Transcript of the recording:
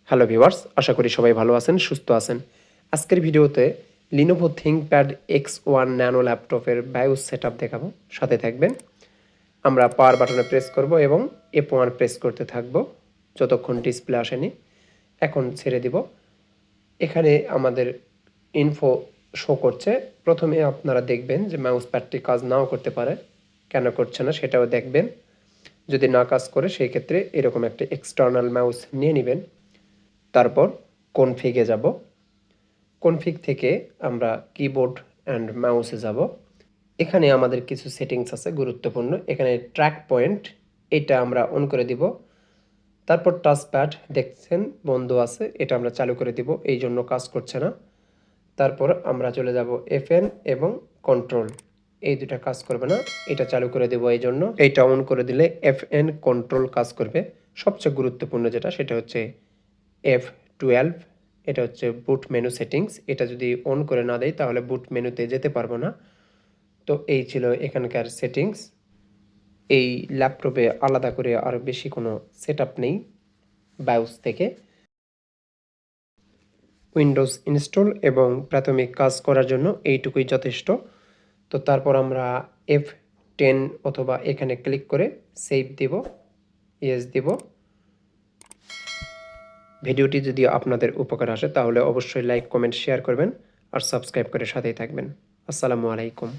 Hello viewers, আশা করি সবাই ভালো আছেন, সুস্থ আছেন। আজকের ভিডিওতে Lenovo ThinkPad X1 ন্যানো ল্যাপটপের BIOS সেটআপ দেখাবো। সাথে থাকবেন। আমরা পাওয়ার বাটনে প্রেস করব এবং F1 প্রেস করতে থাকব যতক্ষণ ডিসপ্লে আসেনি। এখন ছেড়ে দিব। এখানে আমাদের ইনফো শো করছে। প্রথমে আপনারা দেখবেন যে মাউস প্যাডটি কাজ নাও করতে পারে। কেন করছে না সেটাও দেখবেন। যদি না কাজ করে সেই ক্ষেত্রে এরকম একটা এক্সটার্নাল মাউস নিয়ে নেবেন। তারপর কনফিগে যাব। কনফিগ থেকে আমরা কিবোর্ড অ্যান্ড মাউসে যাব। এখানে আমাদের কিছু সেটিংস আছে গুরুত্বপূর্ণ। এখানে ট্র্যাক পয়েন্ট এটা আমরা অন করে দিব। তারপর টাচপ্যাড দেখছেন বন্ধ আছে, এটা আমরা চালু করে দিব, এই জন্য কাজ করছে না। তারপর আমরা চলে যাব FN এবং কন্ট্রোল, এই দুটা কাজ করবে না, এটা চালু করে দেব, এই জন্য এইটা অন করে দিলে FN কন্ট্রোল কাজ করবে। সবচেয়ে গুরুত্বপূর্ণ যেটা সেটা হচ্ছে F12, এটা হচ্ছে বুট মেনু সেটিংস। এটা যদি অন করে না দেয় তাহলে বুট মেনুতে যেতে পারবো না। তো এই ছিল এখানকার সেটিংস। এই ল্যাপটপে আলাদা করে আর বেশি কোনো সেটআপ নেই বায়োস থেকে। উইন্ডোজ ইনস্টল এবং প্রাথমিক কাজ করার জন্য এইটুকুই যথেষ্ট। তো তারপর আমরা F10 অথবা এখানে ক্লিক করে সেভ দিব, ইয়েস দিব। ভিডিওটি যদি আপনাদের উপকার আসে তাহলে অবশ্যই লাইক, কমেন্ট, শেয়ার করবেন আর সাবস্ক্রাইব করে সাথেই থাকবেন। আসসালামু আলাইকুম।